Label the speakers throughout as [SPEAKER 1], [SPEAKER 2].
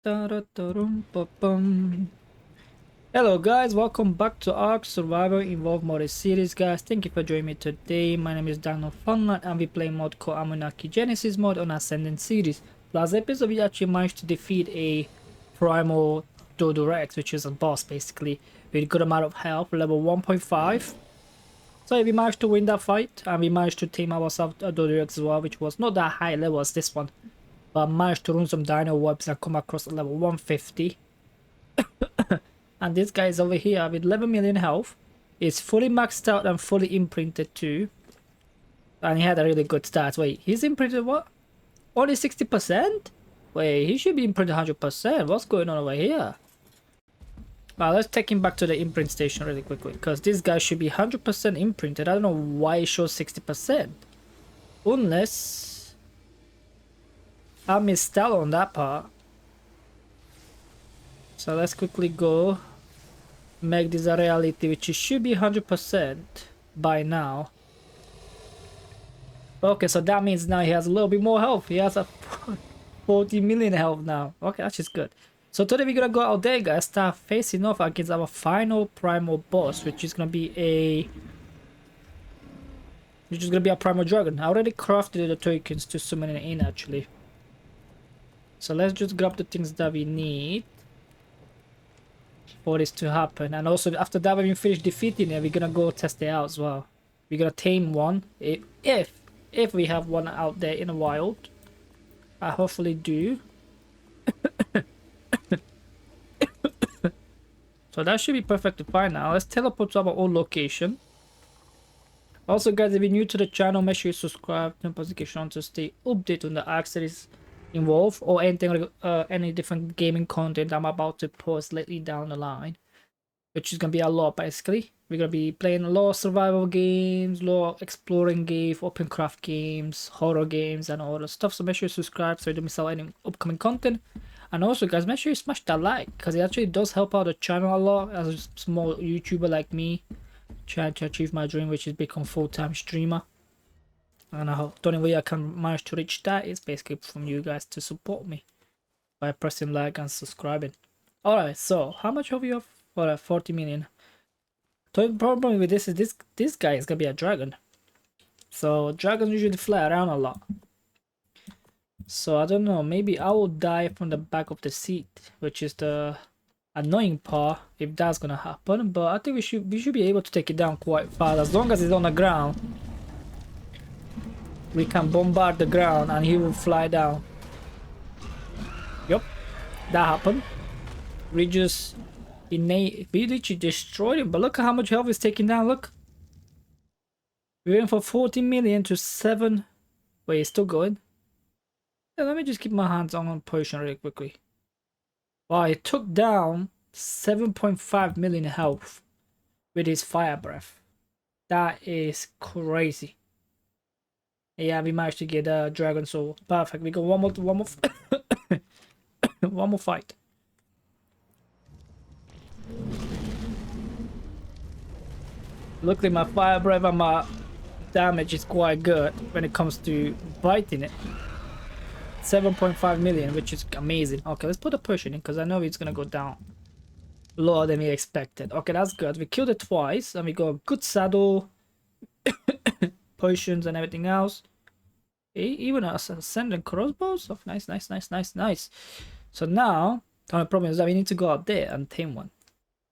[SPEAKER 1] Da-da-da-dum-ba-bum. Hello guys, welcome back to Ark Survivor Involved Modded series guys. Thank you for joining me today. My name is DINOFUNLAND and we play mod called Amunaki Genesis mod on Ascendant series. Last episode we actually managed to defeat a primal Doedicurus, which is a boss basically, with a good amount of health, level 1.5. So we managed to win that fight and we managed to tame ourselves a Doedicurus as well, which was not that high level as this one. But I managed to run some dino webs and come across at level 150. And this guy is over here with 11 million health. He's fully maxed out and fully imprinted too. And he had a really good stats. Wait, he's imprinted what? Only 60%? Wait, he should be imprinted 100%. What's going on over here? Well, let's take him back to the imprint station really quickly. Because this guy should be 100% imprinted. I don't know why it shows 60%. Unless I missed out on that part. So let's quickly go make this a reality, which it should be 100% by now. Okay, so that means now he has a little bit more health. He has a 40 million health now. Okay, that's just good. So today we're gonna go out there guys, start facing off against our final primal boss, which is gonna be a primal dragon. I already crafted the tokens to summon it in actually. So let's just grab the things that we need for this to happen. And also after that, when we finish defeating it, we're gonna go test it out as well. We're gonna tame one if we have one out there in the wild. I hopefully do. So that should be perfect to find now. Let's teleport to our old location. Also guys, if you're new to the channel, make sure you subscribe, turn notification on to stay updated on the Ark series involved or anything, any different gaming content I'm about to post lately down the line, which is gonna be a lot basically. We're gonna be playing a lot of survival games, a lot of exploring games, open craft games, horror games and all that stuff. So make sure you subscribe so you don't miss out any upcoming content. And also guys, make sure you smash that like, because it actually does help out the channel a lot as a small YouTuber like me trying to achieve my dream, which is become a full-time streamer. And the only way I can manage to reach that is basically from you guys to support me by pressing like and subscribing. Alright, so how much have you have? Well, 40 million. The problem with this is this guy is gonna be a dragon. So dragons usually fly around a lot. So I don't know, maybe I will die from the back of the seat, which is the annoying part if that's gonna happen. But I think we should be able to take it down quite fast as long as it's on the ground. We can bombard the ground and he will fly down. Yup, that happened. We literally destroyed him, but look at how much health is taking down. Look, we went from 40 million to 7. Wait, it's still going. Yeah, let me just keep my hands on potion really quickly. Wow, he took down 7.5 million health with his fire breath. That is crazy. Yeah, we managed to get a dragon soul. Perfect. We got one more one more fight. Luckily my fire breath and my damage is quite good when it comes to biting it. 7.5 million, which is amazing. Okay, let's put a potion in because I know it's gonna go down lower than we expected. Okay, that's good. We killed it twice and we got a good saddle, potions and everything else. Even a ascendant crossbows. Oh, nice. So now the only problem is that we need to go out there and tame one,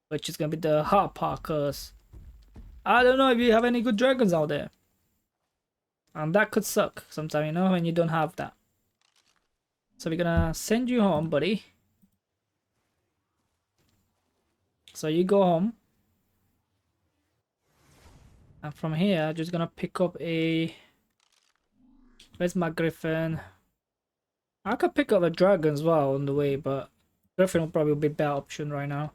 [SPEAKER 1] which is gonna be the hard part, cause I don't know if you have any good dragons out there, and that could suck sometimes, you know, when you don't have that. So we're gonna send you home, buddy. So you go home, and from here just gonna pick up a, where's my griffin? I could pick up a dragon as well on the way, but griffin will probably be a better option right now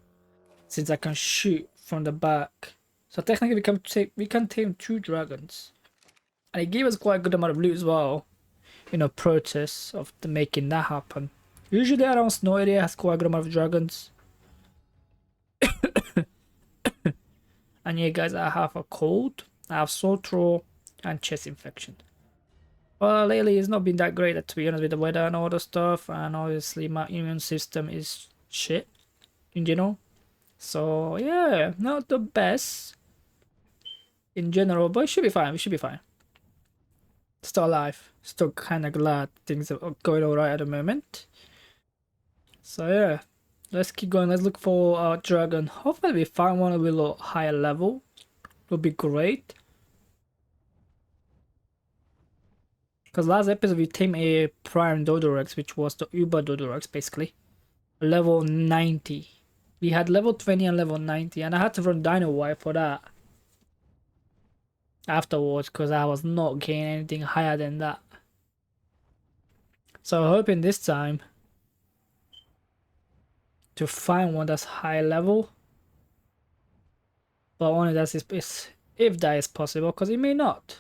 [SPEAKER 1] since I can shoot from the back. So technically we can tame 2 dragons, and it gave us quite a good amount of loot as well, you know, process of making that happen. Usually around snow area has quite a good amount of dragons. And yeah guys, I have a cold, I have sore throat and chest infection. Well, lately it's not been that great, to be honest, with the weather and all the stuff, and obviously my immune system is shit in general. So yeah, not the best in general, but it should be fine. We should be fine. Still alive. Still kind of glad things are going alright at the moment. So yeah, let's keep going. Let's look for our dragon. Hopefully we find one a little higher level. Would be great. Because last episode we tamed a prime Doedicurus, which was the Uber Doedicurus basically. Level 90. We had level 20 and level 90, and I had to run Dino Wipe for that afterwards because I was not getting anything higher than that. So I'm hoping this time to find one that's high level, but only that is if that is possible, because it may not.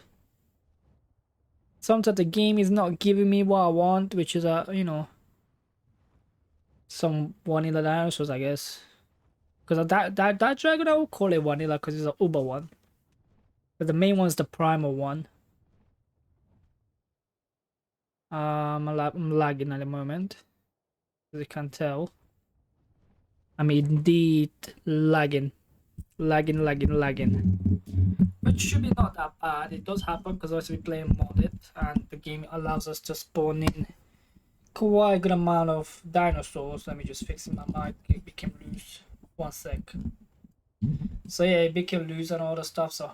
[SPEAKER 1] Sometimes the game is not giving me what I want, which is some vanilla dinosaurs, I guess. Because that dragon, I will call it vanilla because it's an Uber one. But the main one is the primal one. I'm lagging at the moment, as you can tell. I'm indeed lagging. Lagging. Which should be not that bad. It does happen because obviously we play modded and the game allows us to spawn in quite a good amount of dinosaurs. Let me just fix my mic. It became loose. 1 sec. So yeah, it became loose and all the stuff. So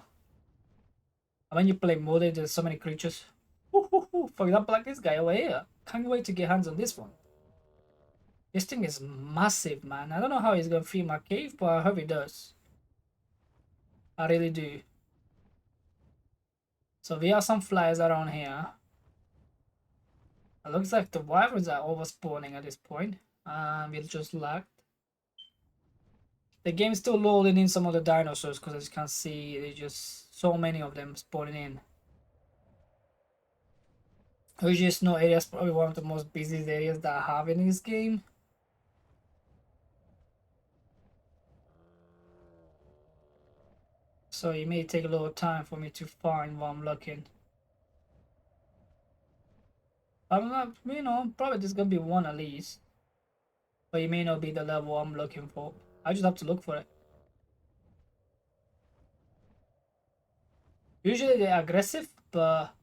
[SPEAKER 1] when you play modded, there's so many creatures. For example, like this guy over here. Can't wait to get hands on this one. This thing is massive, man. I don't know how he's gonna feed my cave, but I hope he does. I really do. So we have some flies around here. It looks like the wyverns are overspawning at this point. We'll just lagged. The game's still loading in some of the dinosaurs because as you can see, there's just so many of them spawning in. Usually snow area is probably one of the most busiest areas that I have in this game. So it may take a little time for me to find what I'm looking. I'm not, probably there's gonna be one at least. But it may not be the level I'm looking for. I just have to look for it. Usually they're aggressive, but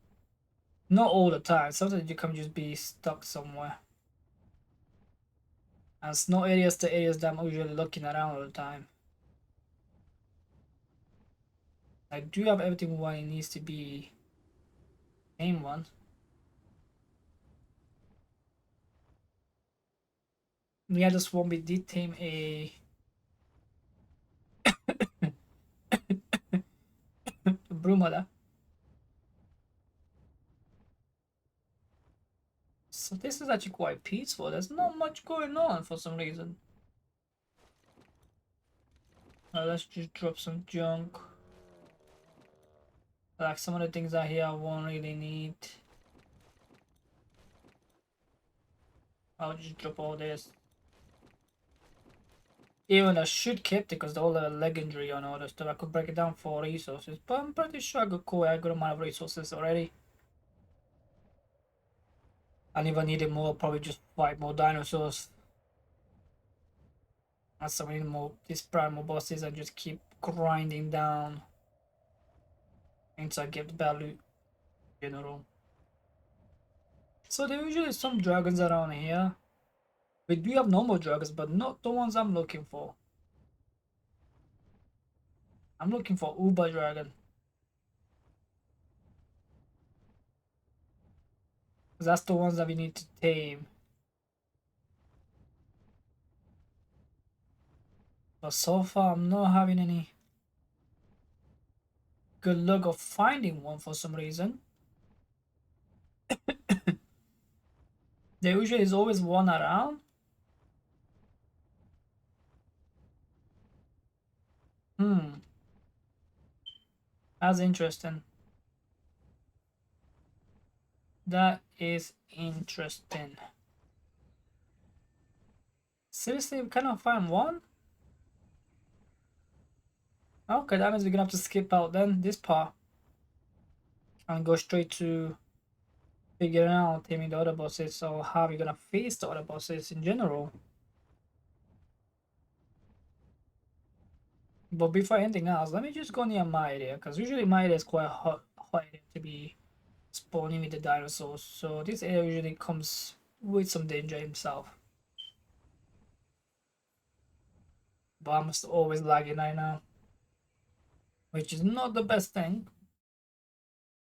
[SPEAKER 1] not all the time. Sometimes you can just be stuck somewhere. And snow areas the areas that I'm usually looking around all the time. I do have everything what it needs to be. Name one. We had this one we did tame a Brumada. So this is actually quite peaceful. There's not much going on for some reason. Let's just drop some junk. Like some of the things out here I won't really need. I'll just drop all this. Even I should keep it because all the legendary and all that stuff. I could break it down for resources, but I'm pretty sure I got quite a good amount of resources already. And if I needed more, probably just fight more dinosaurs. And some more these primal bosses and just keep grinding down until I get the bad loot in general. So there usually some dragons around here. We do have normal dragons, but not the ones I'm looking for. I'm looking for Uber Dragon. Because that's the ones that we need to tame. But so far I'm not having any good luck of finding one for some reason. There usually is always one around. That's interesting. That is interesting. Seriously, we cannot find one? Okay, that means we're gonna have to skip out then this part and go straight to figuring out taming the other bosses or how we're gonna face the other bosses in general. But before anything else, let me just go near my area, because usually my area is quite hot area to be spawning with the dinosaurs. So this area usually comes with some danger himself. But I'm always lagging right now, which is not the best thing.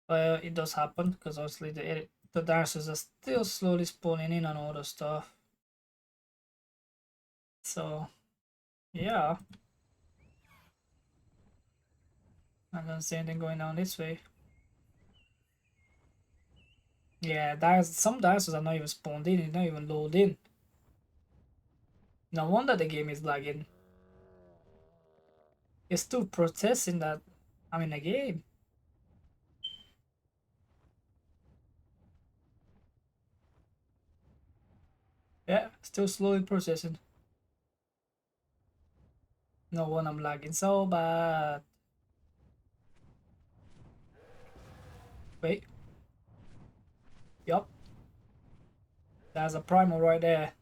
[SPEAKER 1] But it does happen because obviously the dinosaurs are still slowly spawning in and all the stuff. So yeah, I don't see anything going down this way. Yeah, some dinosaurs are not even spawned in, it's not even loaded in. No wonder the game is lagging. It's still processing that I'm in a game. Yeah, still slowly processing. No wonder I'm lagging so bad. Wait. Yup. There's a primal right there.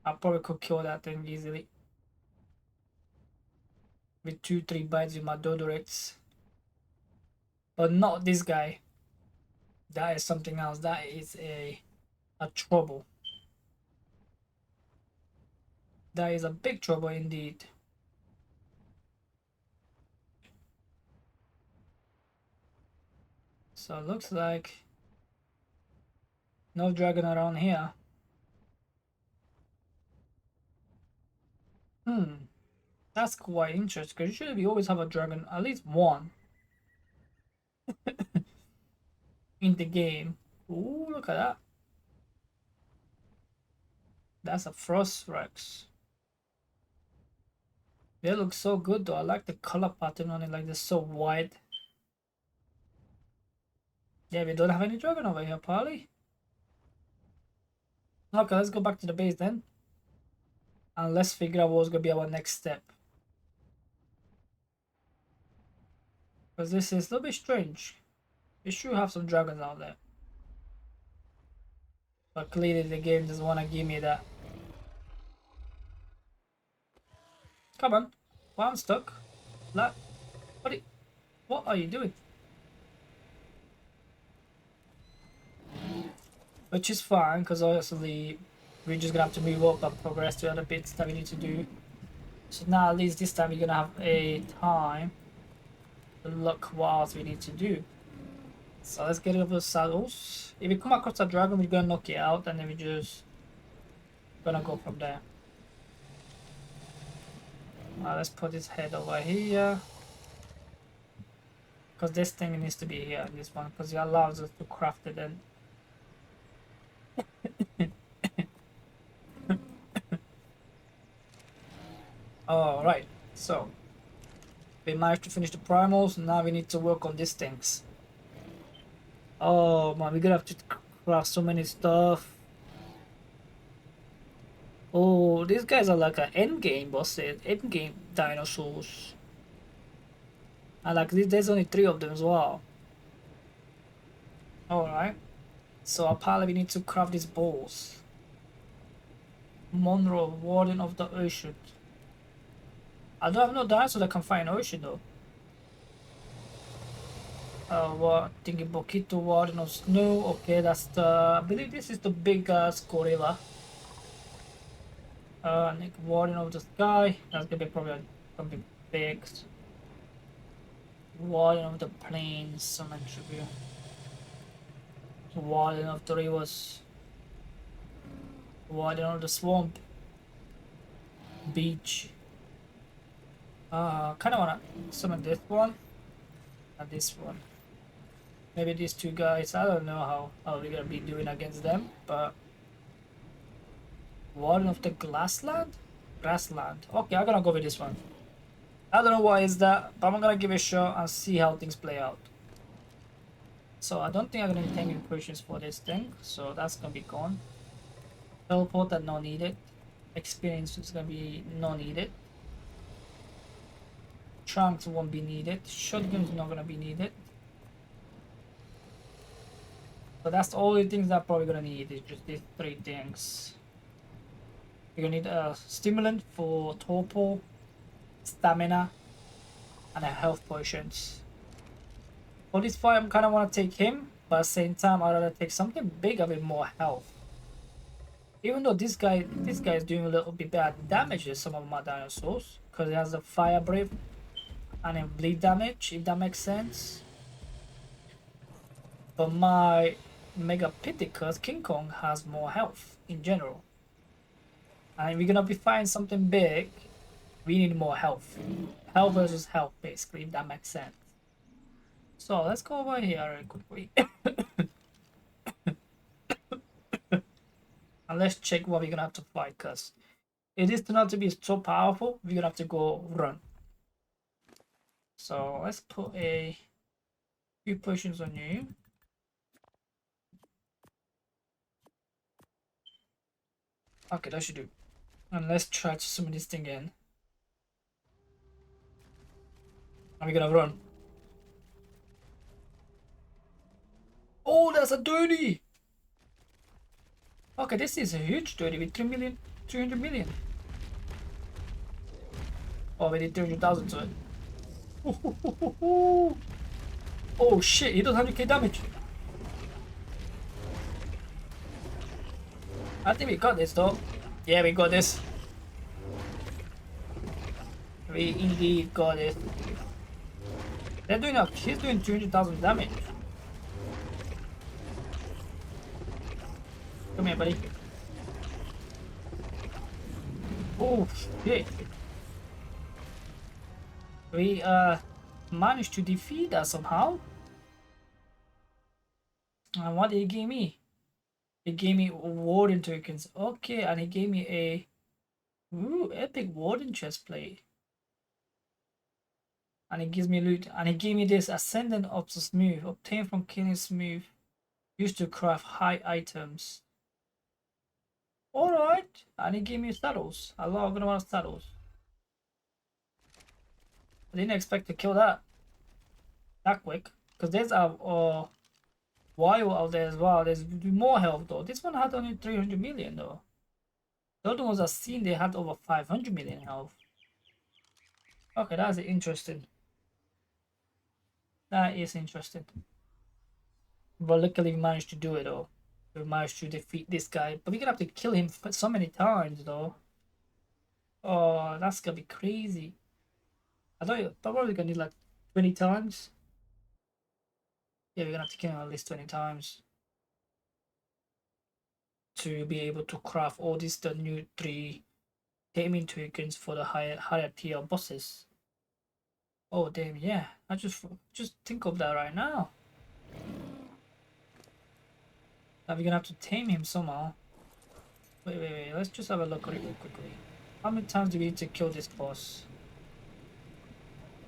[SPEAKER 1] I probably could kill that thing easily. With 2-3 bites with my Doedicurus. But not this guy. That is something else. That is a trouble. That is a big trouble indeed. So it looks like no dragon around here. That's quite interesting because usually we always have a dragon, at least one, in the game. Ooh, look at that. That's a Frost Rex. They look so good though. I like the color pattern on it, like they're so white. Yeah, we don't have any dragon over here, Polly. Okay, let's go back to the base then. And let's figure out what's gonna be our next step. Because this is a little bit strange. We should have some dragons out there. But clearly the game doesn't want to give me that. Come on. Well, I'm stuck. What are you doing? Which is fine, because obviously we're just gonna have to move up and progress to other bits that we need to do. So now at least this time we're gonna have a time to look what else we need to do. So let's get rid of the saddles. If we come across a dragon, we're gonna knock it out, and then we just gonna go from there. Let's put his head over here, because this thing needs to be here, this one, because it allows us to craft it then. Alright, so we managed to finish the primals, now we need to work on these things. Oh man, we're gonna have to craft so many stuff. Oh, these guys are like an endgame bosses, endgame dinosaurs. And like there's only 3 of them as well. Alright, so apparently we need to craft these balls. Monroe, Warden of the Ocean. I don't have no dinosaur that can find ocean though. What thinking Boquito, Warden of Snow. Okay, that's the, I believe this is the big gorilla. Nick, Warden of the Sky. That's gonna be probably something big. Warden of the Plains, some attribute. Warden of the Rivers. Warden of the Swamp. Beach. Kinda wanna summon this one and this one. Maybe these 2 guys, I don't know how we're gonna be doing against them, but Warden of the Grassland? Grassland. Okay, I'm gonna go with this one. I don't know what is that, but I'm gonna give it a shot and see how things play out. So I don't think I'm gonna need any potions for this thing, so that's gonna be gone. Teleporter, no needed. Experience is gonna be no needed. Trunks won't be needed. Shotgun's not gonna be needed. So that's the only things that I'm probably gonna need is just these three things. You're gonna need a stimulant for torpor, stamina, and a health potions. For this fight, I'm kind of want to take him, but at the same time, I'd rather take something bigger with more health. Even though this guy is doing a little bit bad damage to some of my dinosaurs, because he has a fire breath and a bleed damage, if that makes sense. But my Megapithecus King Kong has more health in general. And if we're gonna be fighting something big, we need more health. Health versus health, basically, if that makes sense. So let's go over here really quickly. And let's check what we're gonna have to fight, because it is not to be so powerful, we're gonna have to go run. So let's put a few potions on you. Okay, that should do. And let's try to summon this thing in. And we're gonna run. Oh, that's a dirty! Okay, this is a huge dirty with 300 million. Oh, we did 300,000 to it. Oh shit, he does 100k damage. I think we got this though. Yeah, we got this. We indeed got it. They're doing up. He's doing 200,000 damage. Come here, buddy. Oh shit. We managed to defeat that somehow. And what did he give me? He gave me warden tokens. Okay, and he gave me a epic warden chest plate. And he gives me loot. And he gave me this ascendant of the smooth, obtained from killing smooth, used to craft high items. Alright, and he gave me saddles. A lot of saddles. I didn't expect to kill that quick, because there's a wild out there as well. There's more health though. This one had only 300 million though. The other ones I've seen, they had over 500 million health. Okay, that's interesting. That is interesting. But luckily we managed to do it though. We managed to defeat this guy, but we're gonna have to kill him so many times though. Oh, that's gonna be crazy. I thought you're probably gonna need like 20 times. Yeah, we're gonna have to kill him at least 20 times to be able to craft all these the new 3 taming tokens for the higher tier bosses. Oh damn, yeah. I just think of that right now. Now we're gonna have to tame him somehow. Wait. Let's just have a look really quickly. How many times do we need to kill this boss?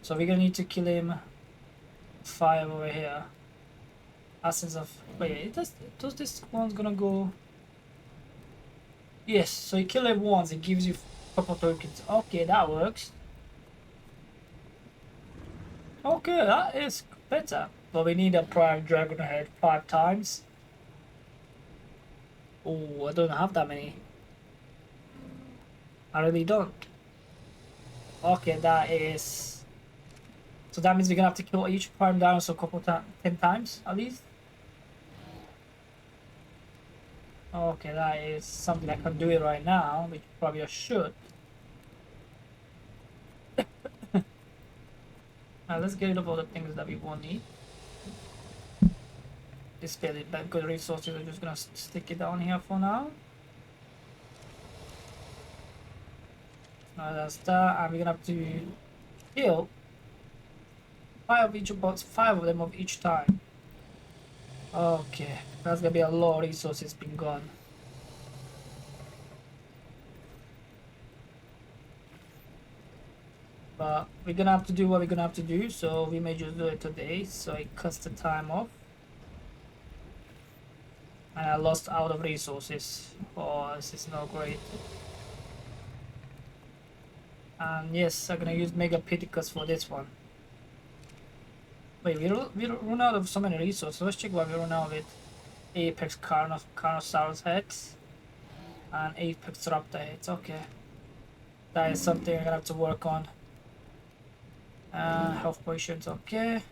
[SPEAKER 1] So we're gonna need to kill him 5 over here. Essence of does this one's gonna go? Yes, so you kill him once, it gives you purple tokens. Okay, that works. Okay, that is better. But we need a prime dragon head 5 times. Oh, I don't have that many. I really don't. Okay, that is. So that means we're gonna have to kill each prime dinosaur a couple 10 times at least. Okay, that is something I can do it right now, which probably I should. Now let's get rid of all the things that we won't need. This fairly good resources, I'm just gonna stick it down here for now. Now that's that, and we're gonna have to kill 5 of each box, 5 of them of each time. Okay, that's gonna be a lot of resources being gone. But we're gonna have to do what we're gonna have to do, so we may just do it today, so it cuts the time off. And I lost out of resources. Oh, this is not great. And yes, I'm gonna use Megapithecus for this one. Wait, we run out of so many resources. Let's check what we run out of it. Apex Carnosaurus heads and Apex Raptor heads. Okay, that is something I'm gonna have to work on. Health potions. Okay.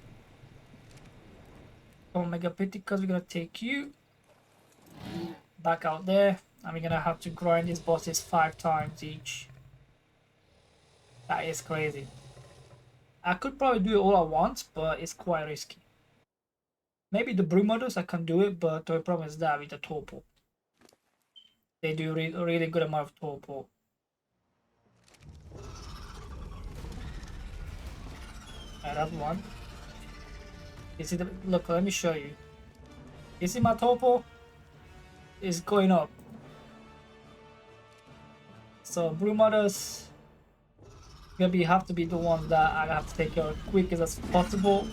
[SPEAKER 1] Omega Piticus, we're gonna take you back out there, and we're gonna have to grind these bosses 5 times each. That is crazy. I could probably do it all at once, but it's quite risky. Maybe the Broom models I can do it, but the problem is that with the Torpor. They do a really good amount of Torpor. I have one. You see the look, let me show you. You see my Torpor is going up. So Broom models maybe have to be the ones that I have to take care of quick as possible.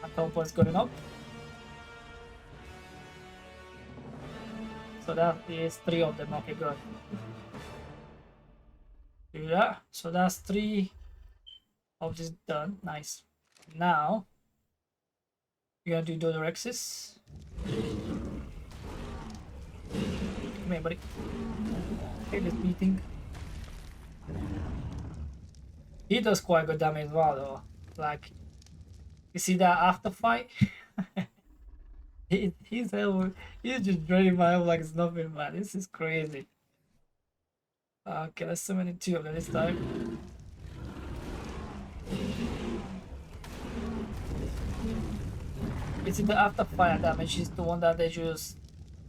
[SPEAKER 1] My Torpor is going up. So that is 3 of them. Okay, good. Do that. So that's 3 of this done. Nice. Now you're gonna do Doedicurus. Come here, buddy. Take this beating. He does quite good damage as well, though. Like, you see that after fight? He's just draining my health like it's nothing, man. This is crazy. Okay, let's summon 2 of them this time. You see the after fire damage is the one that they just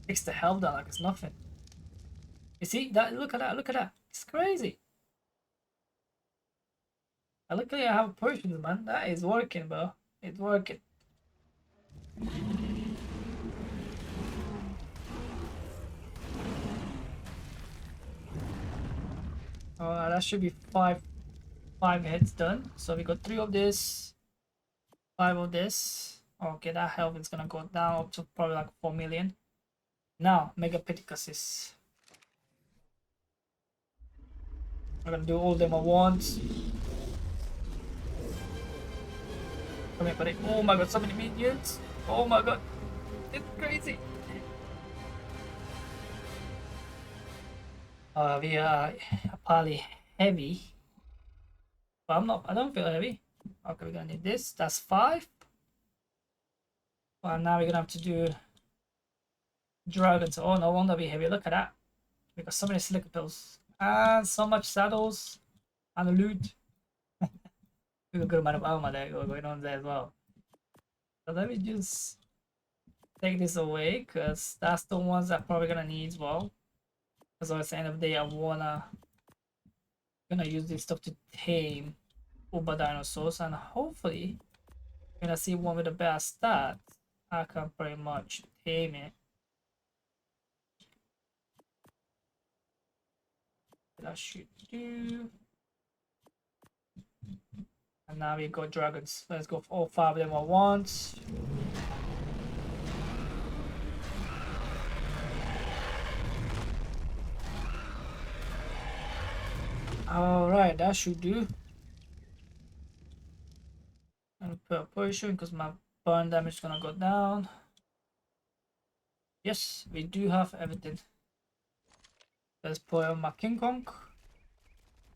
[SPEAKER 1] takes the health down like it's nothing. You see that? Look at that! Look at that! It's crazy. And luckily I have potions, man. That is working, bro. It's working. Alright, that should be 5 hits done. So we got 3 of this, 5 of this. Okay, that health is gonna go down up to probably like 4 million. Now, Mega Piticus. I'm gonna do all of them at once. Come here, buddy. Oh my god, so many minions. Oh my god. It's crazy. We are probably heavy. But I don't feel heavy. Okay, we're gonna need this. That's 5. Well, now we're gonna have to do dragons. Oh, no wonder we're heavy. Look at that. We got so many silica pills. And so much saddles. And loot. We got a good amount of armor there going on there as well. So let me just take this away, because that's the ones I'm probably gonna need as well. Because at the end of the day, gonna use this stuff to tame Uber dinosaurs, and hopefully gonna see one with the best stats. I can pretty much tame it. That should do. And now we got dragons. Let's go for all 5 of them at once. Alright, that should do. And put a potion because my burn damage is gonna go down. Yes, we do have everything. Let's put on my King Kong.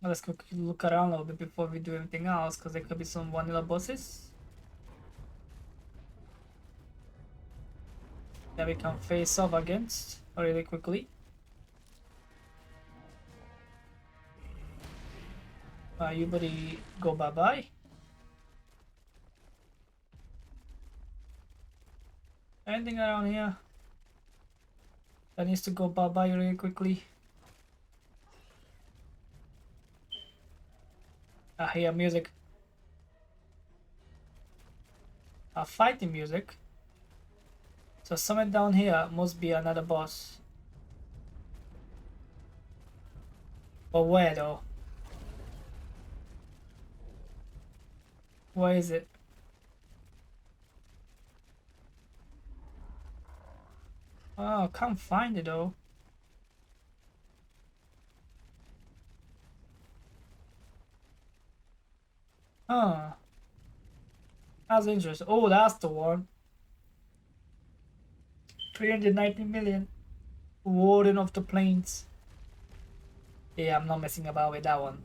[SPEAKER 1] Let's quickly look around a little bit before we do anything else, because there could be some vanilla bosses that we can face off against really quickly. You buddy, go bye bye. Anything around here that needs to go bye bye really quickly? I hear music. Fighting music. So somewhere down here must be another boss. But where though? Where is it? Oh, can't find it though. Huh. That's interesting. Oh, that's the one. 390 million. Warden of the Plains. Yeah, I'm not messing about with that one.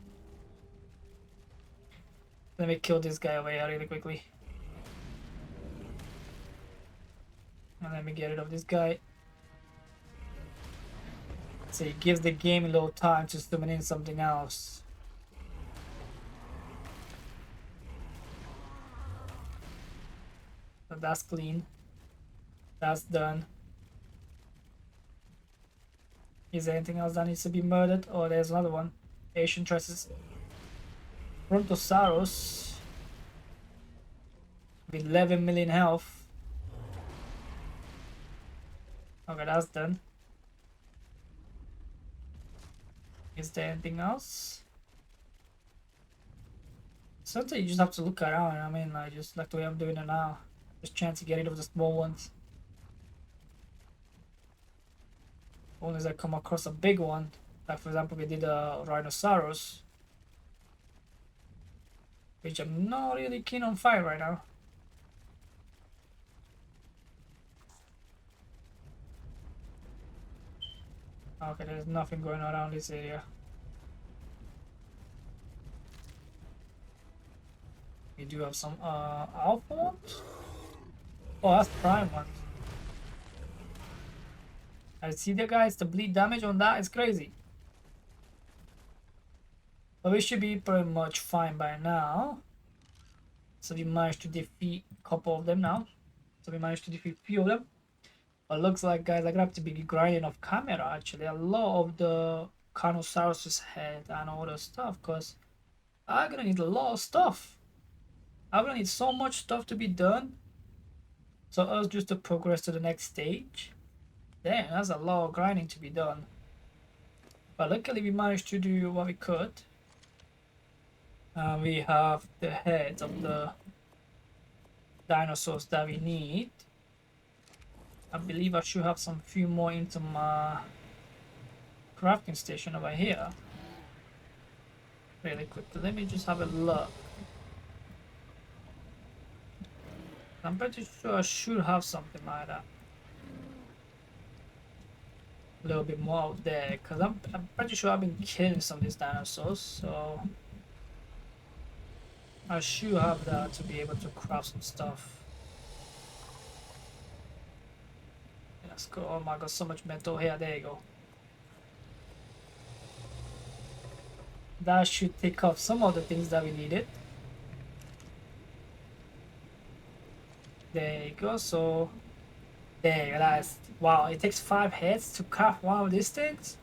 [SPEAKER 1] Let me kill this guy over here really quickly. And let me get rid of this guy. So it gives the game a little time to summon in something else. So that's clean. That's done. Is there anything else that needs to be murdered? Oh, there's another one. Asian tresses. Brontosaurus. With 11 million health. Okay, that's done. Is there anything else? Sometimes you just have to look around. I mean, like, just like the way I'm doing it now. Just trying to get rid of the small ones. Only as I come across a big one, like for example we did a rhinoceros, which I'm not really keen on fight right now. Okay, there's nothing going around this area. We do have some alpha ones. Oh, that's prime ones. I see the guys, the bleed damage on that is crazy. But we should be pretty much fine by now. So we managed to defeat a couple of them now. So we managed to defeat a few of them. But looks like, guys, I'm gonna have to be grinding off camera actually a lot of the Carnosaurus head and all the stuff, because I'm gonna need a lot of stuff. I'm gonna need so much stuff to be done. So us just to progress to the next stage. Damn, that's a lot of grinding to be done. But luckily we managed to do what we could. We have the heads of the dinosaurs that we need. I believe I should have some few more into my crafting station over here. Really quickly, let me just have a look. I'm pretty sure I should have something like that. A little bit more out there, because I'm pretty sure I've been killing some of these dinosaurs, so I should have that to be able to craft some stuff. Let's go. Oh my god, so much metal here. There you go. That should take off some of the things that we needed. There you go. So there you go. That's, wow, it takes 5 heads to craft one of these things.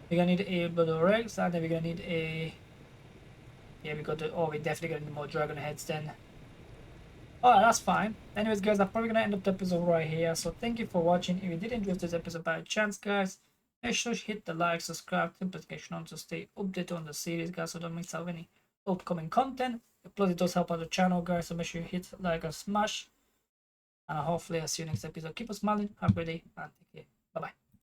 [SPEAKER 1] We're gonna need a Doedicurus, and then we're gonna need a, yeah, we got the, oh, we definitely gonna need more dragon heads then. Alright, that's fine. Anyways, guys, I'm probably gonna end up the episode right here. So thank you for watching. If you did enjoy this episode by chance, guys, make sure to hit the like, subscribe, notification on to stay updated on the series, guys, so don't miss out any upcoming content. Plus, it does help out the channel, guys, so make sure you hit like and smash. And hopefully I'll see you next episode. Keep on smiling, have a great day, and take care. Bye bye.